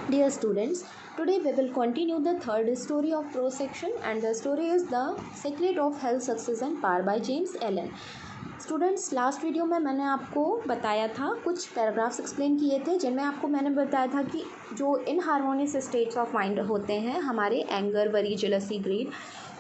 Dear students, today we will continue the third story of prose section, and the story is The Secret of Health, Success and Power by James Allen. Students, last video में मैंने आपको बताया था, कुछ paragraphs explain किए थे जिनमें आपको मैंने बताया था कि जो इनहार्मोनियस स्टेट्स ऑफ माइंड होते हैं हमारे, एंगर, वरी, जेलसी, ग्रीड,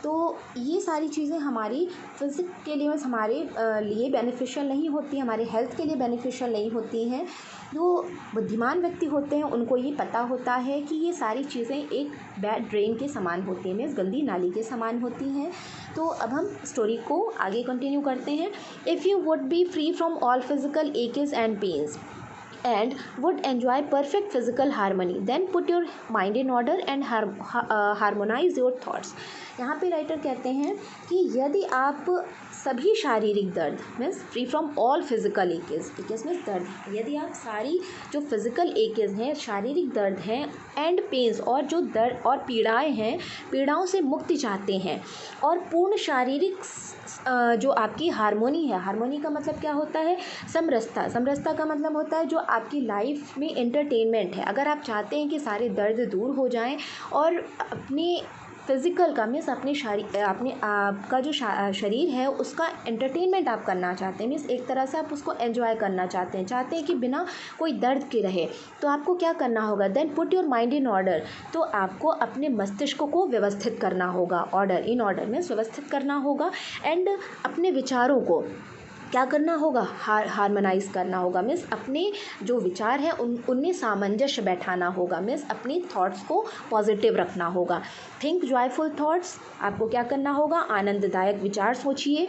तो ये सारी चीज़ें हमारी फिजिक के लिए, हमारे लिए बेनिफिशियल नहीं होती, हमारे हेल्थ के लिए बेनिफिशियल नहीं होती हैं। जो बुद्धिमान व्यक्ति होते हैं उनको ये पता होता है कि ये सारी चीज़ें एक बैड ड्रेन के समान होती हैं, मीन्स गंदी नाली के समान होती हैं। तो अब हम स्टोरी को आगे कंटिन्यू करते हैं। If you would be free from all physical aches and pains and would enjoy perfect physical harmony, then put your mind in order and harmonize your thoughts. यहाँ पे राइटर कहते हैं कि यदि आप सभी शारीरिक दर्द, means free from all physical aches, aches means दर्द, यदि आप सारी जो फिजिकल एकेज हैं, शारीरिक दर्द हैं, एंड पेन्स और जो दर्द और पीड़ाएं हैं, पीड़ाओं से मुक्ति चाहते हैं, और पूर्ण शारीरिक जो आपकी हारमोनी है, हारमोनी का मतलब क्या होता है? समरसता। समरसता का मतलब होता है जो आपकी लाइफ में एंटरटेनमेंट है। अगर आप चाहते हैं कि सारे दर्द दूर हो जाएं और अपने फिज़िकल का, मीन्स अपने आपका जो शरीर है उसका एंटरटेनमेंट आप करना चाहते हैं, मीन्स एक तरह से आप उसको एंजॉय करना चाहते हैं कि बिना कोई दर्द के रहे, तो आपको क्या करना होगा? Then put your mind in order, तो आपको अपने मस्तिष्क को व्यवस्थित करना होगा। ऑर्डर, इन ऑर्डर मीन्स व्यवस्थित करना होगा, एंड अपने विचारों को क्या करना होगा? हार्मोनाइज़ करना होगा, मीन्स अपने जो विचार हैं उनमें सामंजस्य बैठाना होगा, मीन्स अपनी थॉट्स को पॉजिटिव रखना होगा। थिंक जॉयफुल थॉट्स, आपको क्या करना होगा? आनंददायक विचार सोचिए।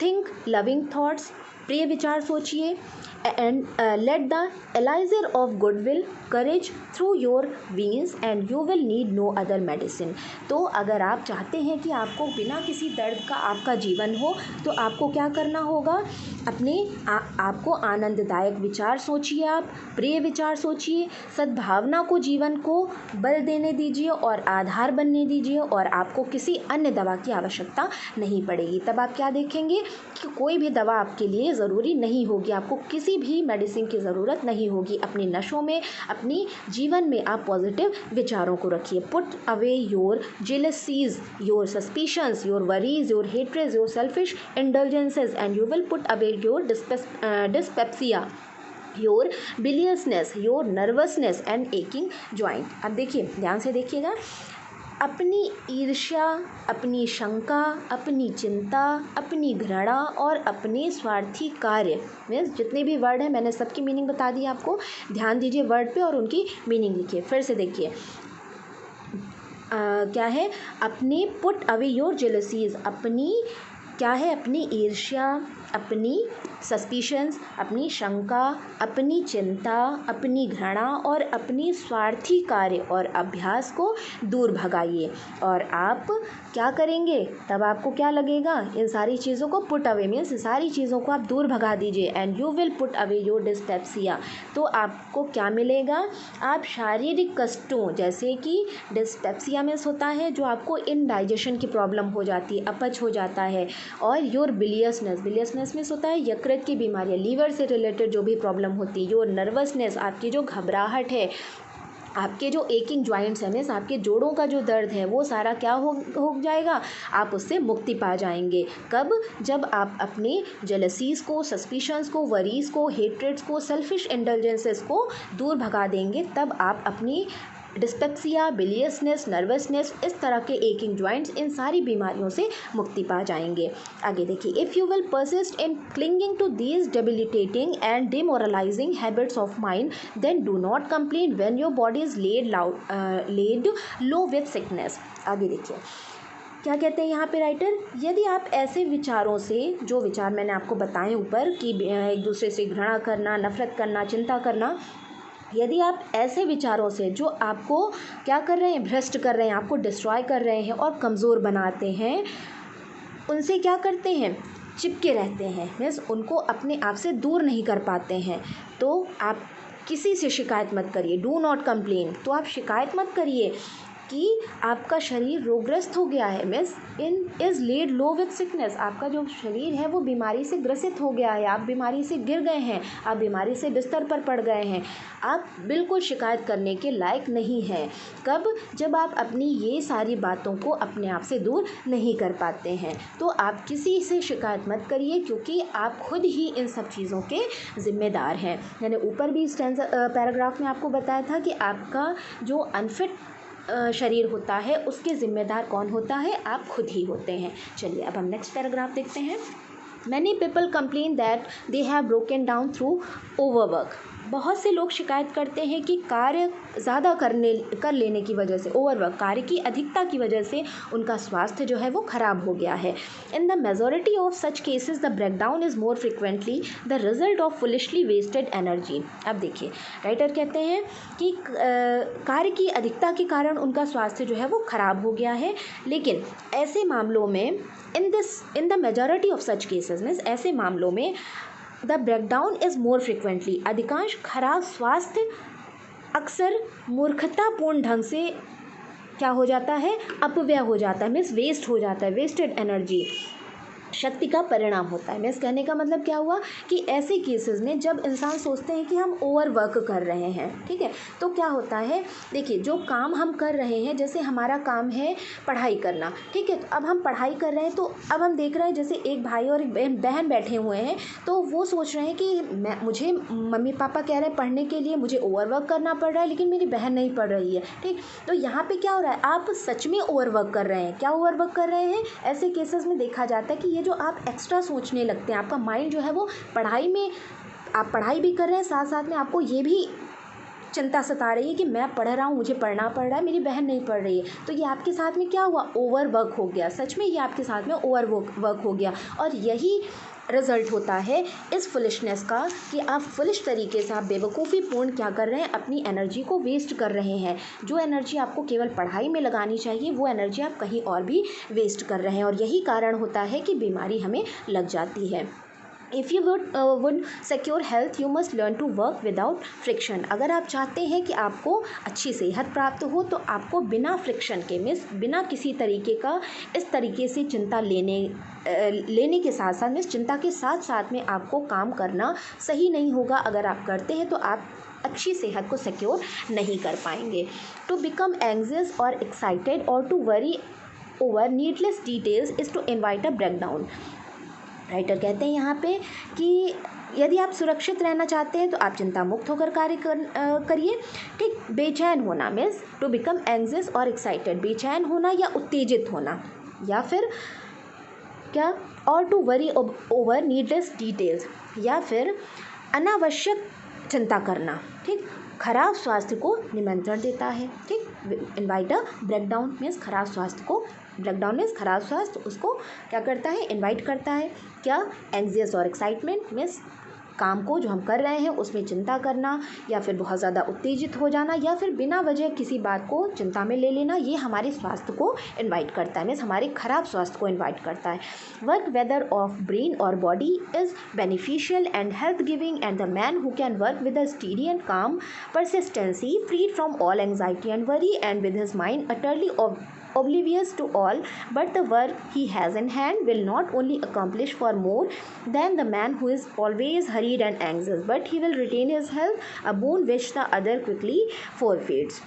थिंक लविंग थॉट्स, प्रिय विचार सोचिए। And let the elixir of goodwill course through your veins and you will need no other medicine. तो अगर आप चाहते हैं कि आपको बिना किसी दर्द का आपका जीवन हो, तो आपको क्या करना होगा? अपने आपको आनंददायक विचार सोचिए, आप प्रिय विचार सोचिए, सद्भावना को जीवन को बल देने दीजिए और आधार बनने दीजिए, और आपको किसी अन्य दवा की आवश्यकता नहीं पड़ेगी। तब आप क्या देखेंगे कि कोई भी दवा आपके लिए ज़रूरी नहीं होगी, आपको किसी भी मेडिसिन की ज़रूरत नहीं होगी। अपनी नशों में, अपनी जीवन में आप पॉजिटिव विचारों को रखिए। Put away your jealousies, your suspicions, your worries, your hatreds, your selfish indulgences, and you will put away your dyspepsia, your biliousness, your nervousness and aching joint. अब देखिए, ध्यान से देखिएगा। अपनी ईर्ष्या, अपनी शंका, अपनी चिंता, अपनी घृणा और अपने स्वार्थी कार्य, मीन्स जितने भी वर्ड हैं मैंने सबकी मीनिंग बता दी आपको। ध्यान दीजिए वर्ड पे और उनकी मीनिंग लिखिए। फिर से देखिए, क्या है? अपने पुट अवे योर जेलसीज, अपनी क्या है? अपनी ईर्ष्या, अपनी सस्पिशंस, अपनी शंका, अपनी चिंता, अपनी घृणा और अपनी स्वार्थी कार्य और अभ्यास को दूर भगाइए। और आप क्या करेंगे? तब आपको क्या लगेगा? इन सारी चीज़ों को पुट अवे, मीन्स सारी चीज़ों को आप दूर भगा दीजिए। And you will put away your dyspepsia, तो आपको क्या मिलेगा? आप शारीरिक कष्टों, जैसे कि डिस्पेप्सिया मीन्स होता है जो आपको इनडाइजेशन की प्रॉब्लम हो जाती है, अपच हो जाता है, और योर बिलियसनेस, बिलियसनेस मीन्स होता है यकृत की बीमारियाँ, लीवर से रिलेटेड जो भी प्रॉब्लम होती है। योर नर्वसनेस, आपकी जो घबराहट है, आपके जो एकिंग ज्वाइंट्स हैं, मीन्स आपके जोड़ों का जो दर्द है, वो सारा क्या हो जाएगा? आप उससे मुक्ति पा जाएंगे। कब? जब आप अपने जेलसीज़ को, सस्पिशंस को, वरीज़ को, हेट्रेड्स को, सेल्फिश इंडल्जेंसेस को दूर भगा देंगे, तब आप अपनी डिस्पेप्सिया, बिलियसनेस, नर्वसनेस, इस तरह के एकिंग ज्वाइंट्स, इन सारी बीमारियों से मुक्ति पा जाएंगे। आगे देखिए, if you will persist in clinging to these debilitating and demoralising habits of mind, then do not complain when your body is laid low with sickness. आगे देखिए क्या कहते हैं यहाँ पे राइटर। यदि आप ऐसे विचारों से, जो विचार मैंने आपको बताए ऊपर कि एक दूसरे से घृणा करना, नफरत करना, चिंता करना, यदि आप ऐसे विचारों से जो आपको क्या कर रहे हैं? भ्रष्ट कर रहे हैं, आपको डिस्ट्रॉय कर रहे हैं और कमज़ोर बनाते हैं, उनसे क्या करते हैं? चिपके रहते हैं, मीन्स उनको अपने आप से दूर नहीं कर पाते हैं, तो आप किसी से शिकायत मत करिए। डू नॉट कंप्लेन, तो आप शिकायत मत करिए कि आपका शरीर रोगग्रस्त हो गया है, means is laid low with sickness, आपका जो शरीर है वो बीमारी से ग्रसित हो गया है, आप बीमारी से गिर गए हैं, आप बीमारी से बिस्तर पर पड़ गए हैं, आप बिल्कुल शिकायत करने के लायक नहीं हैं। कब? जब आप अपनी ये सारी बातों को अपने आप से दूर नहीं कर पाते हैं। तो आप किसी से शिकायत मत करिए, क्योंकि आप खुद ही इन सब चीज़ों के ज़िम्मेदार हैं। मैंने ऊपर भी पैराग्राफ में आपको बताया था कि आपका जो अनफिट शरीर होता है उसके ज़िम्मेदार कौन होता है? आप खुद ही होते हैं। चलिए अब हम नेक्स्ट पैराग्राफ देखते हैं। Many people complain that they have broken down through overwork. बहुत से लोग शिकायत करते हैं कि कार्य ज़्यादा कर लेने की वजह से, ओवरवर्क, कार्य की अधिकता की वजह से उनका स्वास्थ्य जो है वो ख़राब हो गया है। In the majority of such cases the breakdown is more frequently the result of foolishly wasted energy. अब देखिए, राइटर कहते हैं कि कार्य की अधिकता के कारण उनका स्वास्थ्य जो है वो ख़राब हो गया है, लेकिन ऐसे मामलों में इन the majority of such cases means ऐसे मामलों में the breakdown is more frequently, अधिकांश खराब स्वास्थ्य अक्सर मूर्खतापूर्ण ढंग से क्या हो जाता है? अपव्यय हो जाता है, मीन्स वेस्ट हो जाता है, वेस्टेड एनर्जी शक्ति का परिणाम होता है। मीन्स कहने का मतलब क्या हुआ कि ऐसे केसेस में जब इंसान सोचते हैं कि हम ओवर वर्क कर रहे हैं, ठीक है, तो क्या होता है? देखिए, जो काम हम कर रहे हैं, जैसे हमारा काम है पढ़ाई करना, ठीक है, तो अब हम पढ़ाई कर रहे हैं, तो अब हम देख रहे हैं जैसे एक भाई और एक बहन बैठे हुए हैं, तो वो सोच रहे हैं कि मुझे मम्मी पापा कह रहे हैं पढ़ने के लिए, मुझे ओवर वर्क करना पड़ रहा है, लेकिन मेरी बहन नहीं पढ़ रही है, ठीक। तो यहाँ पे क्या हो रहा है? आप सच में ओवर वर्क कर रहे हैं। क्या ओवर वर्क कर रहे हैं? ऐसे केसेस में देखा जाता है कि जो आप एक्स्ट्रा सोचने लगते हैं, आपका माइंड जो है वो पढ़ाई में, आप पढ़ाई भी कर रहे हैं, साथ साथ में आपको ये भी चिंता सता रही है कि मैं पढ़ रहा हूँ, मुझे पढ़ना पड़ रहा है, मेरी बहन नहीं पढ़ रही है, तो ये आपके साथ में क्या हुआ? ओवर वर्क हो गया। सच में ये आपके साथ में ओवर वर्क हो गया, और यही रिज़ल्ट होता है इस फुलिशनेस का कि आप फुलिश तरीके से, आप बेवकूफ़ी पूर्ण क्या कर रहे हैं? अपनी एनर्जी को वेस्ट कर रहे हैं। जो एनर्जी आपको केवल पढ़ाई में लगानी चाहिए, वो एनर्जी आप कहीं और भी वेस्ट कर रहे हैं, और यही कारण होता है कि बीमारी हमें लग जाती है। If you would secure health you must learn to work without friction. अगर आप चाहते हैं कि आपको अच्छी सेहत प्राप्त हो, तो आपको बिना फ्रिक्शन के, मीन्स बिना किसी तरीके का इस तरीके से चिंता लेने के साथ साथ, मीन्स चिंता के साथ साथ में आपको काम करना सही नहीं होगा। अगर आप करते हैं तो आप अच्छी सेहत को सिक्योर नहीं कर पाएंगे। टू बिकम एंग्जियस और एक्साइटेड और to worry over needless details is to invite a breakdown. Writer कहते हैं यहाँ पे कि यदि आप सुरक्षित रहना चाहते हैं तो आप चिंता मुक्त होकर कार्य करिए, ठीक। बेचैन होना मीन्स टू बिकम एंग्जियस और एक्साइटेड, बेचैन होना या उत्तेजित होना, या फिर क्या, और to worry over needless details, या फिर अनावश्यक चिंता करना, ठीक, खराब स्वास्थ्य को निमंत्रण देता है, ठीक। इनवाइट अ ब्रेकडाउन मीन्स खराब स्वास्थ्य को, ब्रेकडाउन मीन्स खराब स्वास्थ्य उसको क्या करता है? इनवाइट करता है। क्या? एंग्जियस और एक्साइटमेंट मीन्स काम को जो हम कर रहे हैं उसमें चिंता करना, या फिर बहुत ज़्यादा उत्तेजित हो जाना, या फिर बिना वजह किसी बात को चिंता में ले लेना, ये हमारे स्वास्थ्य को इनवाइट करता है, मीन्स हमारे खराब स्वास्थ्य को इनवाइट करता है। वर्क वेदर ऑफ ब्रेन और body is beneficial and health giving, and the man who can work with a steady and calm persistency, freed from all anxiety and worry, and with his mind utterly oblivious to all but the work he has in hand, will not only accomplish for more than the man who is always hurried and anxious, but he will retain his health, a boon which the other quickly forfeits.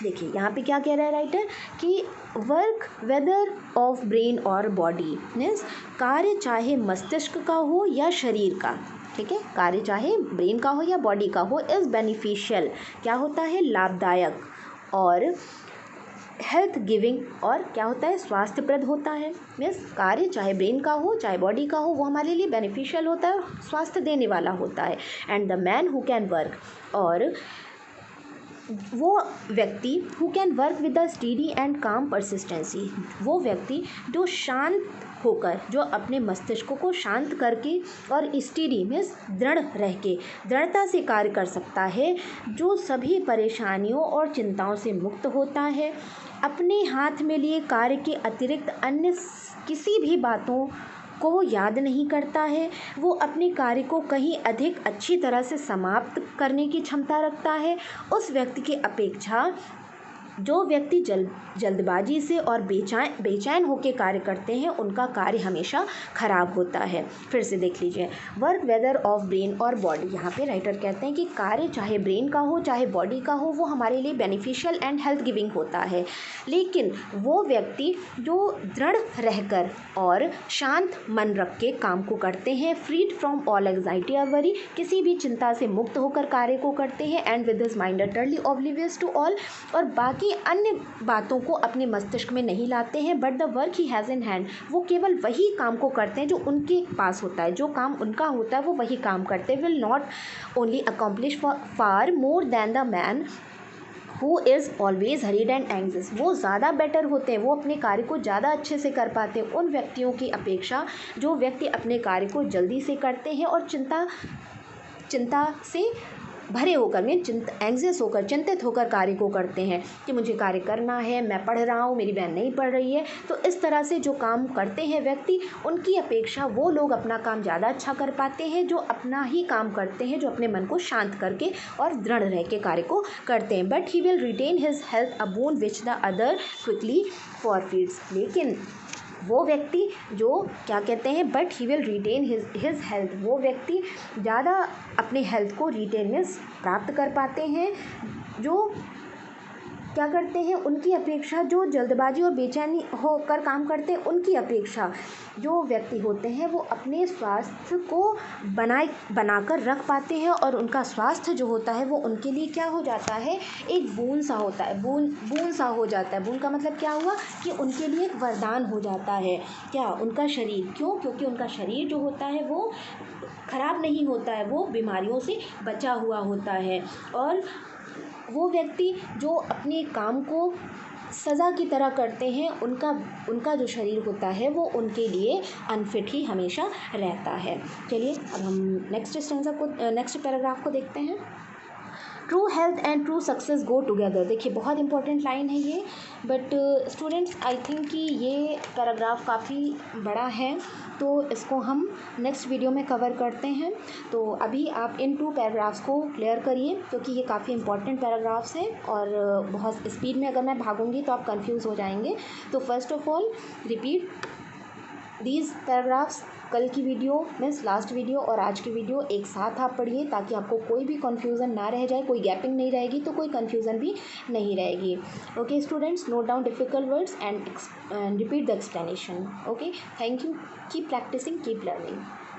देखिए यहाँ पे क्या कह रहा है writer कि work whether of brain और body means कार्य चाहे मस्तिष्क का हो या शरीर का, ठीक है, कार्य चाहे ब्रेन का हो या बॉडी का हो, इज़ बेनिफिशियल, क्या होता है? लाभदायक, और हेल्थ गिविंग, और क्या होता है? स्वास्थ्यप्रद होता है। मीन्स कार्य चाहे ब्रेन का हो चाहे बॉडी का हो, वो हमारे लिए बेनिफिशियल होता है, स्वास्थ्य देने वाला होता है। And the man who can work, और वो व्यक्ति who can work with a steady and calm persistency, वो व्यक्ति जो शांत होकर, जो अपने मस्तिष्क को शांत करके और स्टीडी मीन्स दृढ़ रह के, दृढ़ता से कार्य कर सकता है, जो सभी परेशानियों और चिंताओं से मुक्त होता है, अपने हाथ में लिए कार्य के अतिरिक्त अन्य किसी भी बातों को वो याद नहीं करता है, वो अपने कार्य को कहीं अधिक अच्छी तरह से समाप्त करने की क्षमता रखता है, उस व्यक्ति की अपेक्षा जो व्यक्ति जल्दबाजी से और बेचैन होकर कार्य करते हैं उनका कार्य हमेशा खराब होता है। फिर से देख लीजिए, वर्क वेदर ऑफ ब्रेन और बॉडी। यहाँ पे राइटर कहते हैं कि कार्य चाहे ब्रेन का हो चाहे बॉडी का हो वो हमारे लिए बेनिफिशियल एंड हेल्थ गिविंग होता है, लेकिन वो व्यक्ति जो दृढ़ रहकर और शांत मन रख के काम को करते हैं, फ्रीड फ्रॉम ऑल एंग्जाइटी और वरी, किसी भी चिंता से मुक्त होकर कार्य को करते हैं, and with his mind utterly oblivious to all, और बाकी अन्य बातों को अपने मस्तिष्क में नहीं लाते हैं, but the work he has in hand, वो केवल वही काम को करते हैं जो उनके पास होता है, जो काम उनका होता है वो वही काम करते हैं, will not only accomplish far more than the man who is always hurried and anxious, वो ज़्यादा बेटर होते हैं, वो अपने कार्य को ज़्यादा अच्छे से कर पाते हैं उन व्यक्तियों की अपेक्षा जो व्यक्ति अपने कार्य को जल्दी से करते हैं और चिंता से भरे होकर में एंग्जियस होकर चिंतित होकर कार्य को करते हैं कि मुझे कार्य करना है, मैं पढ़ रहा हूँ, मेरी बहन नहीं पढ़ रही है। तो इस तरह से जो काम करते हैं व्यक्ति, उनकी अपेक्षा वो लोग अपना काम ज़्यादा अच्छा कर पाते हैं जो अपना ही काम करते हैं, जो अपने मन को शांत करके और दृढ़ रह के कार्य को करते हैं। But he will retain his health a boon which the other quickly forfeits, लेकिन वो व्यक्ति जो क्या कहते हैं, but he will retain his health, वो व्यक्ति ज़्यादा अपने हेल्थ को रिटेननेस प्राप्त कर पाते हैं जो क्या करते हैं, उनकी अपेक्षा जो जल्दबाजी और बेचैनी होकर काम करते हैं उनकी अपेक्षा जो व्यक्ति होते हैं वो अपने स्वास्थ्य को बनाकर रख पाते हैं, और उनका स्वास्थ्य जो होता है वो उनके लिए क्या हो जाता है, एक बूंद सा होता है, बूंद सा हो जाता है। बूंद का मतलब क्या हुआ कि उनके लिए एक वरदान हो जाता है, क्या, उनका शरीर। क्यों? क्योंकि उनका शरीर जो होता है वो खराब नहीं होता है, वो बीमारियों से बचा हुआ होता है, और वो व्यक्ति जो अपने काम को सज़ा की तरह करते हैं उनका जो शरीर होता है वो उनके लिए अनफिट ही हमेशा रहता है। चलिए अब हम नेक्स्ट पैराग्राफ को देखते हैं। True health and true success go together. देखिए बहुत इंपॉर्टेंट लाइन है ये, बट स्टूडेंट्स आई थिंक कि ये पैराग्राफ काफ़ी बड़ा है तो इसको हम नेक्स्ट वीडियो में कवर करते हैं। तो अभी आप इन 2 पैराग्राफ्स को क्लियर करिए क्योंकि ये काफ़ी इंपॉर्टेंट पैराग्राफ्स हैं और बहुत स्पीड में अगर मैं भागूंगी तो आप कंफ्यूज हो जाएंगे। तो first of all repeat these paragraphs. कल की वीडियो मीन्स लास्ट वीडियो और आज की वीडियो एक साथ आप पढ़िए ताकि आपको कोई भी कन्फ्यूज़न ना रह जाए, कोई गैपिंग नहीं रहेगी तो कोई कन्फ्यूज़न भी नहीं रहेगी। Okay students, note down difficult words and repeat the explanation. Okay, thank you, keep practising, keep learning.